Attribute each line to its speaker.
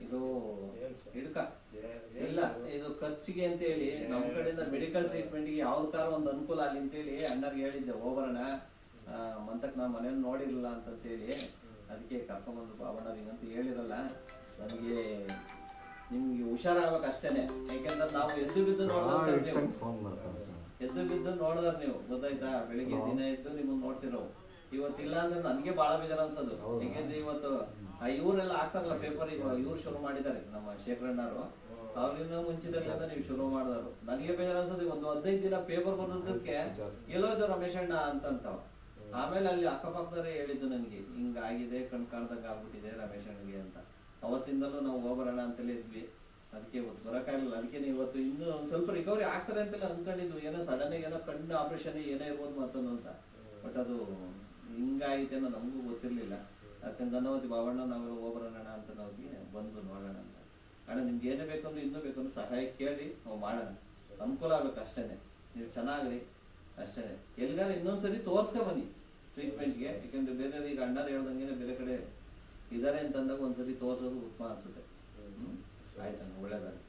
Speaker 1: ಇದು ಹಿಡ್ಕ ಇಲ್ಲ, ಇದು ಖರ್ಚಿಗೆ ಅಂತ ಹೇಳಿ ನಮ್ ಕಡೆಯಿಂದ ಮೆಡಿಕಲ್ ಟ್ರೀಟ್ಮೆಂಟ್ ಗೆ ಯಾವ್ದಕ್ಕಾರ ಒಂದು ಅನುಕೂಲ ಆಗಲಿ ಅಂತೇಳಿ ಅಣ್ಣರ್ಗೆ ಹೇಳಿದ್ದೆ, ಹೋಗೋಣ ಮಂತಕ್ ನಾ ಮನೇಲಿ ನೋಡಿರಲಿಲ್ಲ ಅಂತೇಳಿ ಅದಕ್ಕೆ ಕರ್ಕೊಂಡ್ಬಂದು ಬಾಬಣ್ಣವ್ರಿಗೆ ಅಂತ ಹೇಳಿರಲ್ಲ. ನನಗೆ ನಿಮ್ಗೆ ಹುಷಾರಾಗ್ಬೇಕು ಅಷ್ಟೇನೆ, ಯಾಕೆಂದ್ರೆ ನಾವು ಎದ್ದು ಬಿದ್ದು ನೋಡಿದ್ರೆ ನೀವು ಗೊತ್ತಾಯ್ತಾ, ಬೆಳಿಗ್ಗೆ ದಿನ ಎದ್ದು ನಿಮ್ಮನ್ನ ನೋಡ್ತಿರೋ. ಇವತ್ತಿಲ್ಲ ಅಂದ್ರೆ ನನಗೆ ಬಹಳ ಬೇಜಾರ ಅನ್ಸೋದು. ಯಾಕೆಂದ್ರೆ ಇವತ್ತು ಇವರೆಲ್ಲ ಹಾಕ್ತಾರಲ್ಲ ಪೇಪರ್, ಇವ್ರು ಶುರು ಮಾಡಿದ್ದಾರೆ ನಮ್ಮ ಶೇಖರಣ್ಣರು, ಅವ್ರಿನ್ನ ಮುಂಚಿದಲ್ಲಿಂದ ನೀವು ಶುರು ಮಾಡಿದ್ರು. ನನಗೆ ಬೇಜಾರ ಅನ್ಸೋದು, ಒಂದು 15 ದಿನ ಪೇಪರ್ ಬಂದದಕ್ಕೆ ಎಲ್ಲೋ ಇದು ರಮೇಶ್ ಅಣ್ಣ ಅಂತಂತಾವ. ಆಮೇಲೆ ಅಲ್ಲಿ ಅಕ್ಕಪಕ್ಕದವರೇ ಹೇಳಿದ್ದು ನನಗೆ, ಹಿಂಗಾಗಿದೆ ಕಣ್ ಕಾಣ್ದಾಗ ಆಗ್ಬಿಟ್ಟಿದೆ ರಮೇಶ್ ಅಣ್ಣಗೆ ಅಂತ. ಅವತ್ತಿಂದಲೂ ನಾವು ಹೋಗ್ಬರೋಣ ಅಂತಲೇ ಇದ್ವಿ, ಅದಕ್ಕೆ ಇವತ್ತು ಬರೋಕ್ಕಾಗಲಿಲ್ಲ. ಅದಕ್ಕೆ ಇವತ್ತು ಇನ್ನೂ ಒಂದ್ ಸ್ವಲ್ಪ ರಿಕವರಿ ಆಗ್ತಾರೆ ಅಂತೆಲ್ಲ ಅನ್ಕೊಂಡಿದ್ವು, ಏನೋ ಸಡನ್ ಆಗಿ ಏನೋ ಕಣ್ಣು ಆಪರೇಷನ್ ಏನೇ ಇರ್ಬೋದು ಮತ್ತೊಂದು ಅಂತ. ಬಟ್ ಅದು ಹಿಂಗಾಗಿದೆ ಅನ್ನೋ ನಮಗೂ ಗೊತ್ತಿರ್ಲಿಲ್ಲ. ಅದಕ್ಕೆ ಧನ್ಯವಾದ ಬಾಬಣ್ಣ, ನಾವೆಲ್ಲ ಹೋಗ್ಬರೋಣ ಅಂತ ನಾವಿಗೆ ಬಂದು ನೋಡೋಣ ಅಂತ. ಅಣ್ಣ ನಿಮ್ಗೆ ಏನೇ ಬೇಕಂದ್ರೆ ಇನ್ನೂ ಬೇಕಂದ್ರೆ ಸಹಾಯ ಕೇಳಿ ನಾವು ಮಾಡೋಣ, ಅನುಕೂಲ ಆಗ್ಬೇಕು ಅಷ್ಟೇನೆ, ನೀವು ಚೆನ್ನಾಗ್ರಿ ಅಷ್ಟೇನೆ. ಎಲ್ಲಿಗಾರ ಇನ್ನೊಂದ್ಸರಿ ತೋರ್ಸ್ಕೊ ಬನ್ನಿ ಟ್ರೀಟ್ಮೆಂಟ್ಗೆ, ಯಾಕಂದ್ರೆ ಬೇರೆ ಈಗ ಅಣ್ಣಾರು ಹೇಳ್ದಂಗೆ ಬೇರೆ ಕಡೆ ಇದಾರೆ ಅಂತಂದಾಗ ಒಂದ್ಸರಿ ತೋರ್ಸೋದು ಉತ್ತಮ ಅನ್ಸುತ್ತೆ. ಆಯ್ತಣ್ಣ, ಒಳ್ಳೇದಾಗಿ.